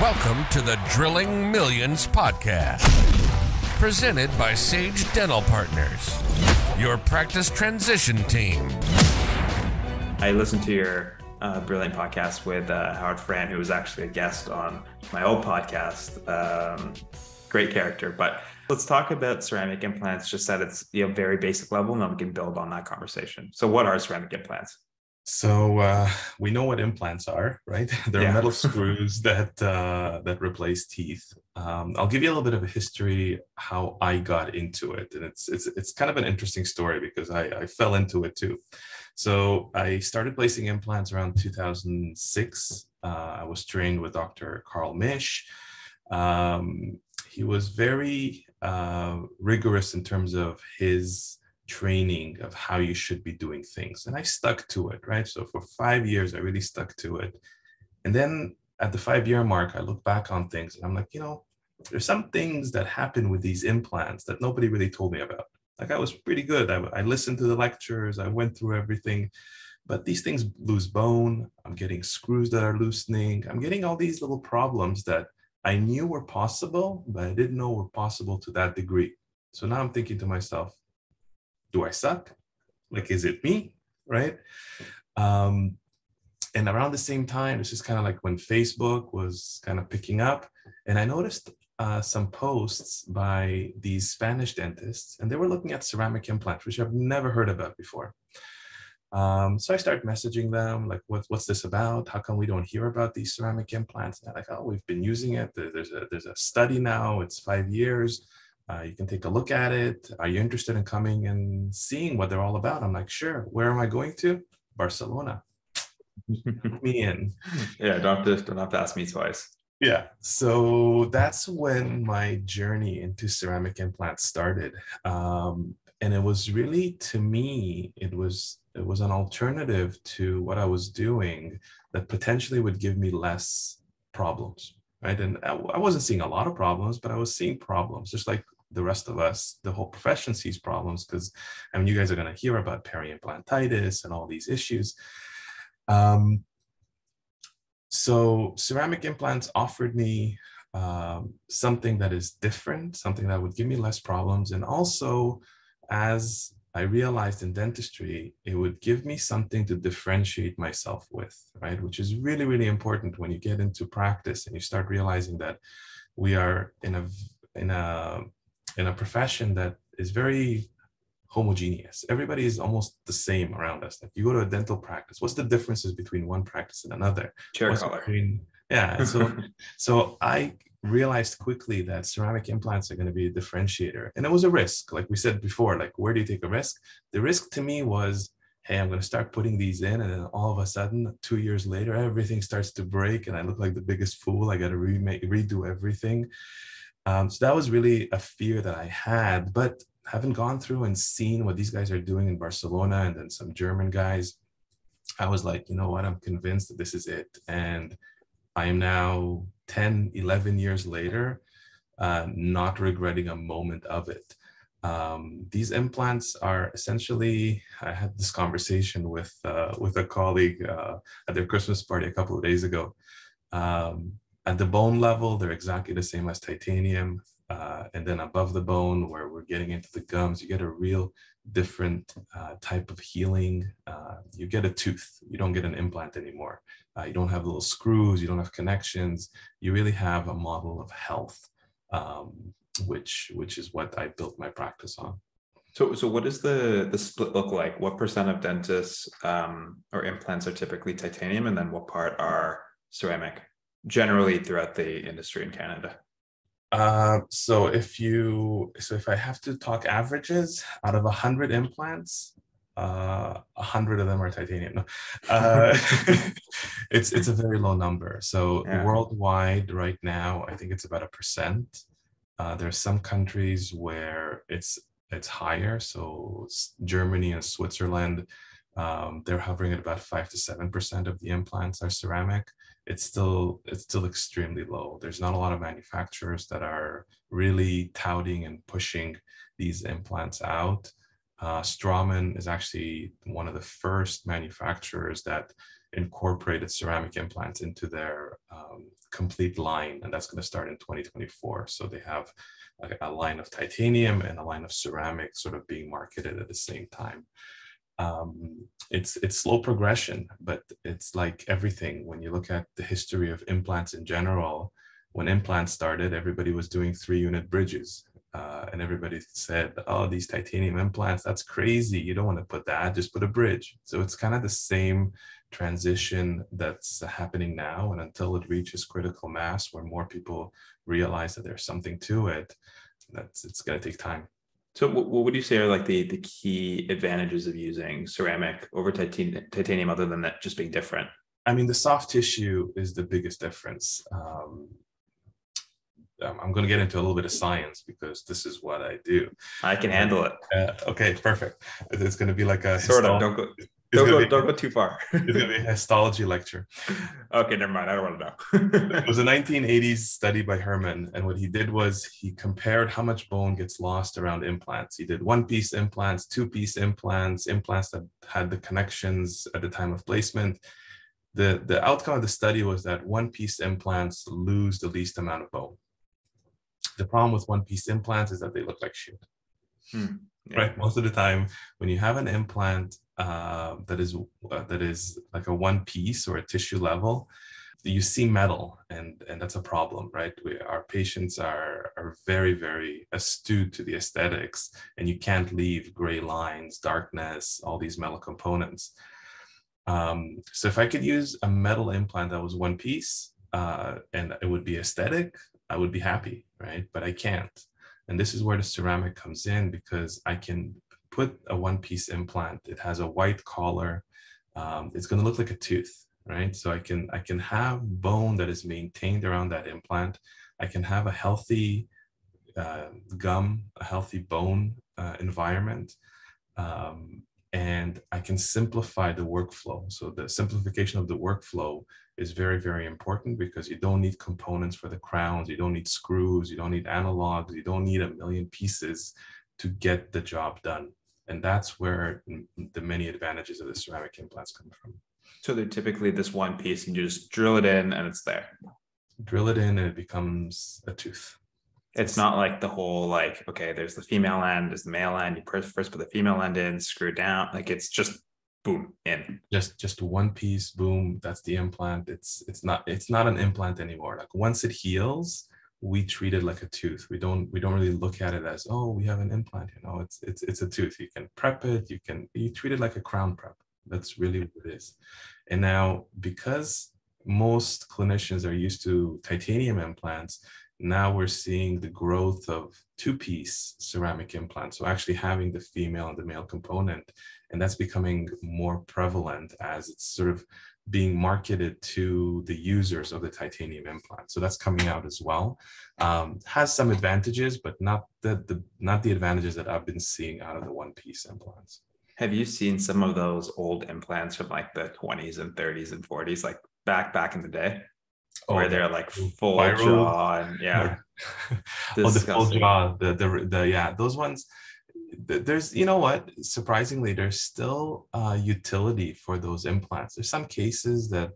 Welcome to the Drilling Millions podcast, presented by Sage Dental Partners, your practice transition team. I listened to your brilliant podcast with Howard Fran, who was actually a guest on my old podcast. Great character. But let's talk about ceramic implants just at its very basic level, and then we can build on that conversation. So what are ceramic implants? So we know what implants are, right? They're metal screws that replace teeth. I'll give you a little bit of a history how I got into it, and it's kind of an interesting story because I fell into it too. So I started placing implants around 2006. I was trained with Dr. Carl Misch. He was very rigorous in terms of his training of how you should be doing things. And I stuck to it, right? So for 5 years, I really stuck to it. And then at the 5-year mark, I look back on things and I'm like, there's some things that happen with these implants that nobody really told me about. Like I was pretty good. I listened to the lectures. I went through everything, but these things lose bone. I'm getting screws that are loosening. I'm getting all these little problems that I knew were possible, but I didn't know were possible to that degree. So now I'm thinking to myself, do I suck? Like, is it me? Right? And around the same time, it's just kind of like when Facebook was kind of picking up, and I noticed some posts by these Spanish dentists, and they were looking at ceramic implants, which I've never heard about before. So I started messaging them, like, what's this about? How come we don't hear about these ceramic implants? And they're like, oh, we've been using it. There's a study now. It's 5 years. You can take a look at it. Are you interested in coming and seeing what they're all about? I'm like, sure. Where am I going to? Barcelona. Put me in. Yeah, don't have to ask me twice. Yeah. So that's when my journey into ceramic implants started. And it was really, to me, it was an alternative to what I was doing that potentially would give me less problems. Right. And I wasn't seeing a lot of problems, but I was seeing problems, just like the rest of us. The whole profession sees problems because, you guys are going to hear about peri-implantitis and all these issues. So ceramic implants offered me something that is different, something that would give me less problems. And also, as I realized in dentistry, it would give me something to differentiate myself with, right? Which is really, really important when you get into practice and you start realizing that we are in a profession that is very homogeneous. Everybody is almost the same around us. Like you go to a dental practice, what's the differences between one practice and another? Chair color. Yeah. So I realized quickly that ceramic implants are going to be a differentiator. And it was a risk. Like we said before, like, where do you take a risk? The risk to me was, hey, I'm going to start putting these in. And then all of a sudden, 2 years later, everything starts to break and I look like the biggest fool. I got to redo everything. So that was really a fear that I had. But having gone through and seen what these guys are doing in Barcelona and then some German guys, I was like, you know what? I'm convinced that this is it. And I am now 10, 11 years later, not regretting a moment of it. These implants are essentially, I had this conversation with a colleague at their Christmas party a couple of days ago. At the bone level, they're exactly the same as titanium. And then above the bone, where we're getting into the gums, you get a real different type of healing. You get a tooth. You don't get an implant anymore. You don't have little screws. You don't have connections. You really have a model of health, which is what I built my practice on. So what does the split look like? What % of dentists or implants are typically titanium, and then what part are ceramic, generally throughout the industry in Canada? So if I have to talk averages, out of 100 implants, 100 of them are titanium. No. It's a very low number. So worldwide right now, I think it's about 1%. There are some countries where it's higher. So Germany and Switzerland, they're hovering at about 5 to 7% of the implants are ceramic. It's still extremely low. There's not a lot of manufacturers that are really touting and pushing these implants out. Straumann is actually one of the first manufacturers that incorporated ceramic implants into their complete line, and that's going to start in 2024. So they have a line of titanium and a line of ceramic sort of being marketed at the same time. It's slow progression, but it's like everything. When you look at the history of implants in general, when implants started, everybody was doing 3-unit bridges. And everybody said, oh, these titanium implants, that's crazy. You don't want to put that, just put a bridge. So it's kind of the same transition that's happening now. And until it reaches critical mass, where more people realize that there's something to it, it's going to take time. So what would you say are like the key advantages of using ceramic over titanium, other than that just being different? I mean, the soft tissue is the biggest difference. I'm going to get into a little bit of science because this is what I do. I can handle it. Okay, perfect. It's going to be like a sort of. Don't go too far. It's going to be a histology lecture. Okay, never mind. I don't want to know. It was a 1980s study by Herman, and what he did was he compared how much bone gets lost around implants. He did 1-piece implants, 2-piece implants, implants that had the connections at the time of placement. The outcome of the study was that 1-piece implants lose the least amount of bone. The problem with 1-piece implants is that they look like shit. Yeah. Right? Most of the time, when you have an implant that is like a 1-piece or a tissue level, you see metal, and that's a problem, right? Our patients are very, very astute to the aesthetics, and you can't leave gray lines, darkness, all these metal components. So if I could use a metal implant that was 1-piece and it would be aesthetic, I would be happy, right? But I can't. And this is where the ceramic comes in, because I can put a 1-piece implant. It has a white collar. It's going to look like a tooth, right? So I can have bone that is maintained around that implant. I can have a healthy gum, a healthy bone environment. And I can simplify the workflow. So the simplification of the workflow is very, very important, because you don't need components for the crowns. You don't need screws. You don't need analogs. You don't need a million pieces to get the job done. And that's where the many advantages of the ceramic implants come from. So they're typically this 1-piece, and you just drill it in and it's there. Drill it in and it becomes a tooth. It's not like the whole, like, okay, there's the female end, there's the male end. You first put the female end in, screw down. Like, it's just boom, in. Just 1-piece, boom. That's the implant. It's not an implant anymore. Like, once it heals, we treat it like a tooth. We don't really look at it as, oh, we have an implant. It's a tooth. You can prep it. You treat it like a crown prep. That's really what it is. And now, because most clinicians are used to titanium implants, now we're seeing the growth of 2-piece ceramic implants. So actually having the female and the male component, and that's becoming more prevalent as it's sort of being marketed to the users of the titanium implant. So that's coming out as well. Has some advantages, but not the advantages that I've been seeing out of the 1-piece implants. Have you seen some of those old implants from like the 20s and 30s and 40s, like back in the day? Where they're like full jaw, and yeah. Oh, the full jaw, yeah, those ones. There's, you know what? Surprisingly, there's still utility for those implants. There's some cases that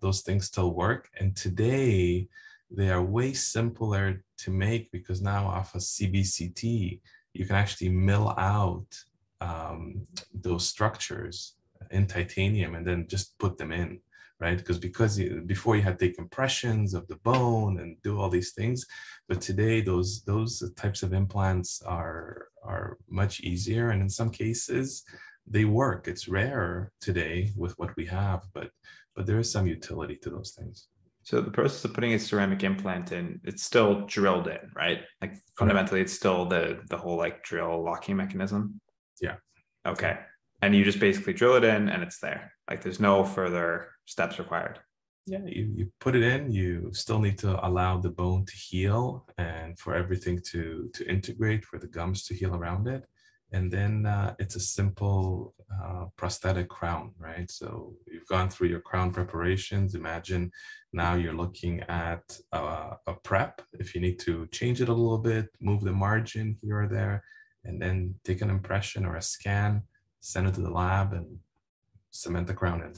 those things still work, and today they are way simpler to make, because now off of CBCT, you can actually mill out those structures in titanium and then just put them in. Right? Because before you had to take impressions of the bone and do all these things, but today those types of implants are much easier, and in some cases they work. It's rare today with what we have, but there is some utility to those things. So the process of putting a ceramic implant in, it's still drilled in, right? Like fundamentally, it's still the whole like drill locking mechanism. Yeah. Okay. And you just basically drill it in and it's there. Like, there's no further steps required. Yeah, you put it in. You still need to allow the bone to heal and for everything to integrate, for the gums to heal around it. And then it's a simple prosthetic crown, right? So you've gone through your crown preparations. Imagine now you're looking at a prep. If you need to change it a little bit, move the margin here or there, and then take an impression or a scan, send it to the lab, and cement the crown in.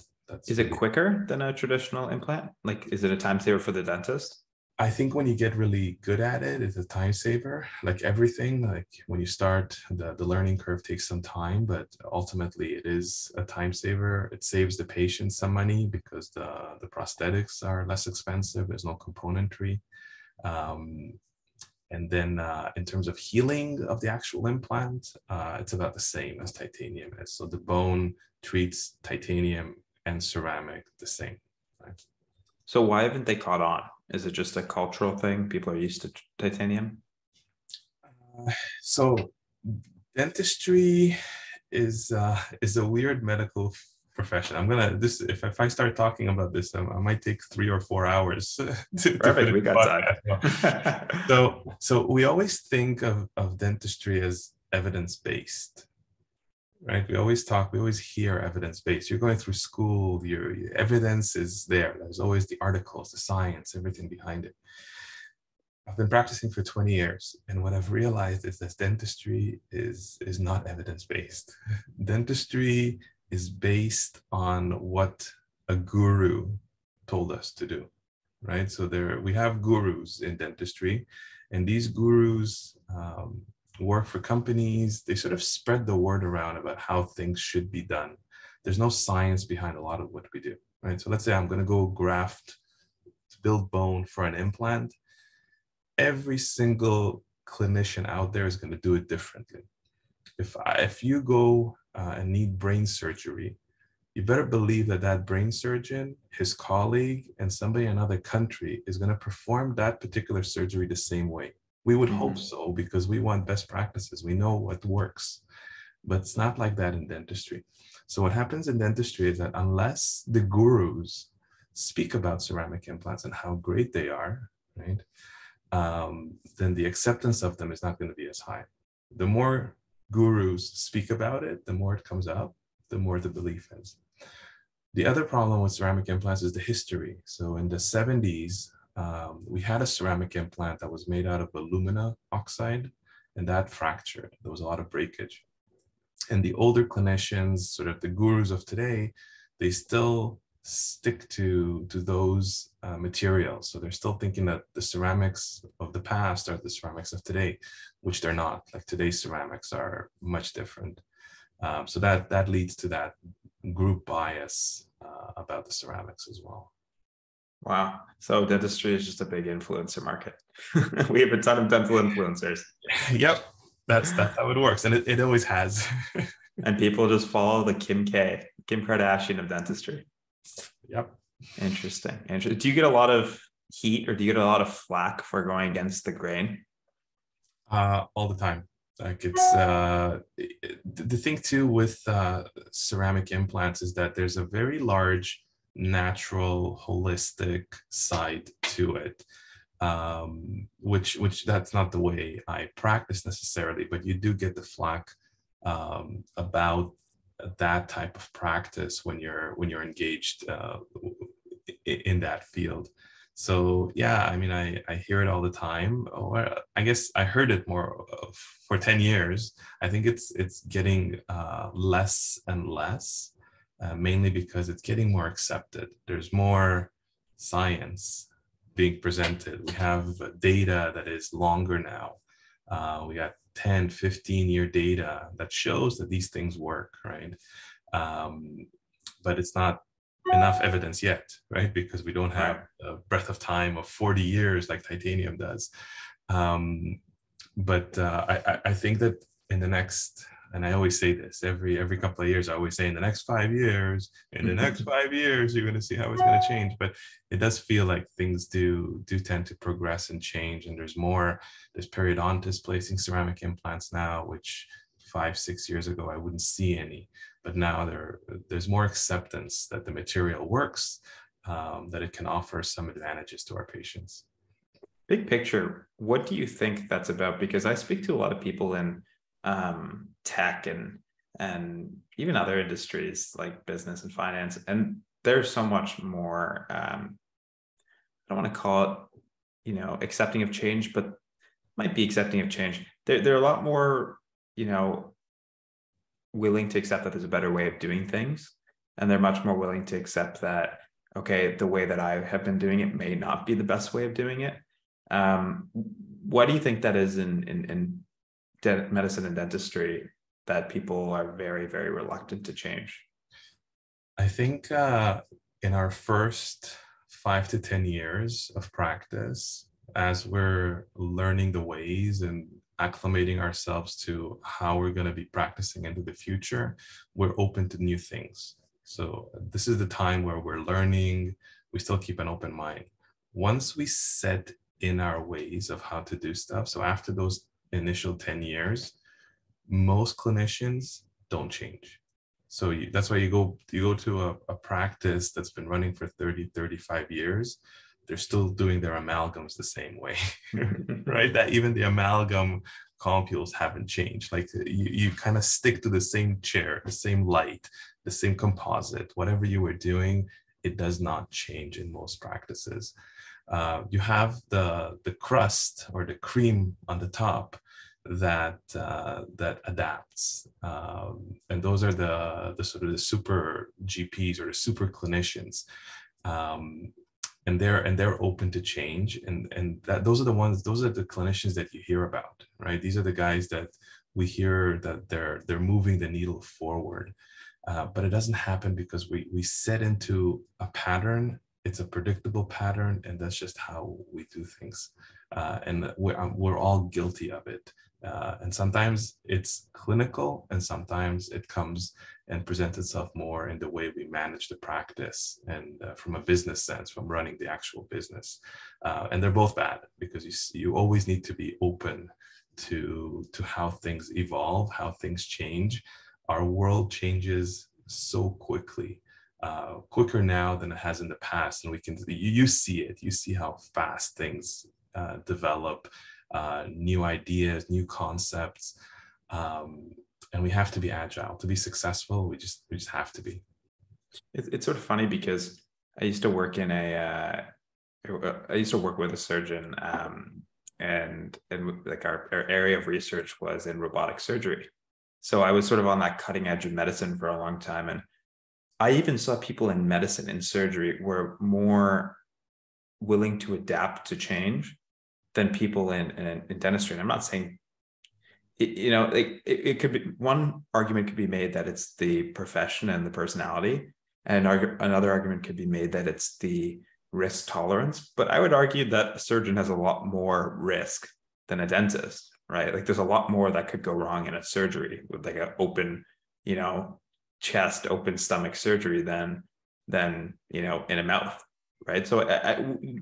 Is it quicker than a traditional implant? Like, is it a time saver for the dentist? I think when you get really good at it, it's a time saver. Like everything, like when you start, the learning curve takes some time, but ultimately it is a time saver. It saves the patient some money because the prosthetics are less expensive. There's no componentry. And then in terms of healing of the actual implant, it's about the same as titanium is. So the bone treats titanium and ceramic the same, right? So why haven't they caught on? Is it just a cultural thing? People are used to titanium? So dentistry is a weird medical profession. I'm gonna this if I start talking about this, I might take 3 or 4 hours to Perfect, we got time. So we always think of dentistry as evidence-based, right? We always hear evidence-based. You're going through school, your evidence is there. There's always the articles, the science, everything behind it. I've been practicing for 20 years, and what I've realized is that dentistry is not evidence-based. Dentistry is based on what a guru told us to do, right? So we have gurus in dentistry, and these gurus work for companies. They sort of spread the word around about how things should be done. There's no science behind a lot of what we do, right? So let's say I'm going to go graft to build bone for an implant. Every single clinician out there is going to do it differently. If you go and need brain surgery, you better believe that brain surgeon, his colleague, and somebody in another country is going to perform that particular surgery the same way. We would hope so, because we want best practices. We know what works, but it's not like that in dentistry. So what happens in dentistry is that unless the gurus speak about ceramic implants and how great they are, right, then the acceptance of them is not going to be as high. The more gurus speak about it, the more it comes up, the more the belief is. The other problem with ceramic implants is the history. So in the 70s, we had a ceramic implant that was made out of alumina oxide, and that fractured. There was a lot of breakage. And the older clinicians, sort of the gurus of today, they still stick to those materials. So they're still thinking that the ceramics of the past are the ceramics of today, which they're not. Like today's ceramics are much different. So that leads to that group bias about the ceramics as well. Wow. So dentistry is just a big influencer market. We have a ton of dental influencers. Yep. That's how it works. And it always has. And people just follow the Kim Kardashian of dentistry. Yep. Interesting. Do you get a lot of heat, or do you get a lot of flack for going against the grain? All the time. Like it's the thing too with ceramic implants is that there's a very large natural holistic side to it, which that's not the way I practice necessarily, but you do get the flack about that type of practice when you're engaged in that field. So yeah, I mean, I hear it all the time. Or I guess I heard it more for 10 years. I think it's getting less and less, mainly because it's getting more accepted. There's more science being presented. We have data that is longer now. We got 10, 15-year data that shows that these things work, right? But it's not enough evidence yet, right? Because we don't have a breadth of time of 40 years like titanium does. But I think that in the next, and I always say this every couple of years, I always say in the next 5 years, in the next 5 years, you're going to see how it's going to change. But it does feel like things do tend to progress and change. And there's periodontists placing ceramic implants now, which 5-6 years ago, I wouldn't see any. But now there's more acceptance that the material works, that it can offer some advantages to our patients. Big picture, what do you think that's about? Because I speak to a lot of people in tech and even other industries like business and finance, and there's so much more, I don't want to call it, accepting of change, but might be accepting of change. They're a lot more, willing to accept that there's a better way of doing things. and they're much more willing to accept that, okay, the way that I have been doing it may not be the best way of doing it. What do you think that is in medicine and dentistry that people are very, very reluctant to change? I think in our first 5 to 10 years of practice, as we're learning the ways and acclimating ourselves to how we're going to be practicing into the future, we're open to new things. So this is the time where we're learning. We still keep an open mind. Once we set in our ways of how to do stuff, so after those initial 10 years, most clinicians don't change. So that's why you go to a practice that's been running for 30, 35 years, they're still doing their amalgams the same way, right? That even the amalgam compules haven't changed. Like you kind of stick to the same chair, the same light, the same composite, whatever you were doing, it does not change in most practices. You have the crust or the cream on the top that adapts, and those are the sort of the super GPs or the super clinicians, and they're open to change, and those are the clinicians that you hear about, right? These are the guys that we hear that they're moving the needle forward, but it doesn't happen because we set into a pattern. It's a predictable pattern, and that's just how we do things, and we're all guilty of it. And sometimes it's clinical, and sometimes it comes and presents itself more in the way we manage the practice and from a business sense, from running the actual business. And they're both bad because you always need to be open to how things evolve, how things change. Our world changes so quickly, quicker now than it has in the past. And you see it, you see how fast things develop. New ideas, new concepts, and we have to be agile to be successful. We just have to be. It's sort of funny because I used to work with a surgeon, and like our area of research was in robotic surgery. So I was sort of on that cutting edge of medicine for a long time, and I even saw people in medicine and surgery were more willing to adapt to change than people in dentistry. And I'm not saying, it could be, one argument could be made that it's the profession and the personality, and another argument could be made that it's the risk tolerance. But I would argue that a surgeon has a lot more risk than a dentist, right? Like there's a lot more that could go wrong in a surgery with like an open, chest, open stomach surgery than in a mouth. Right. So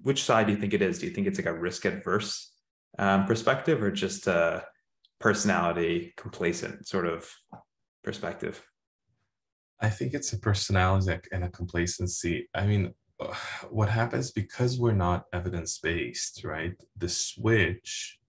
which side do you think it is? Do you think it's like a risk adverse perspective, or just a personality complacent sort of perspective? I think it's a personality and a complacency. I mean, what happens because we're not evidence-based, right? The switch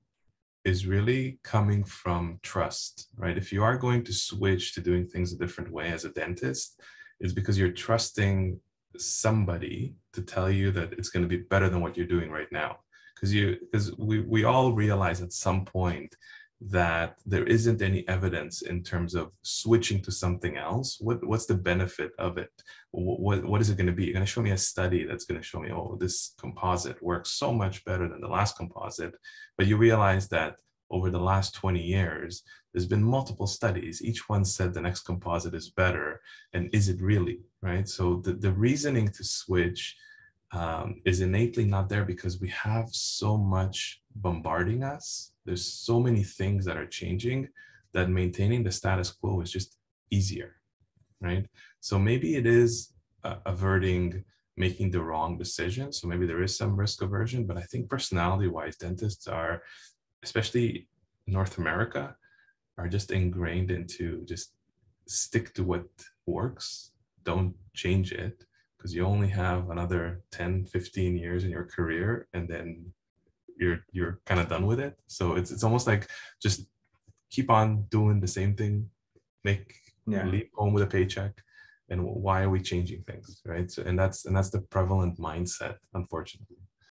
is really coming from trust, right? If you are going to switch to doing things a different way as a dentist, it's because you're trusting somebody to tell you that it's going to be better than what you're doing right now, because we all realize at some point that there isn't any evidence in terms of switching to something else. What's the benefit of it? What is it going to be? You're going to show me a study that's going to show me, oh, this composite works so much better than the last composite, but you realize that over the last 20 years, there's been multiple studies. Each one said the next composite is better. And is it really, right? So the reasoning to switch is innately not there because we have so much bombarding us. There's so many things that are changing that maintaining the status quo is just easier, right? So maybe it is averting making the wrong decision. So maybe there is some risk aversion, but I think personality-wise, dentists are, especially North America, are just ingrained into just stick to what works, don't change it, because you only have another 10, 15 years in your career, and then you're kind of done with it. So it's almost like just keep on doing the same thing, leave home with a paycheck, and why are we changing things, right? So and that's the prevalent mindset, unfortunately.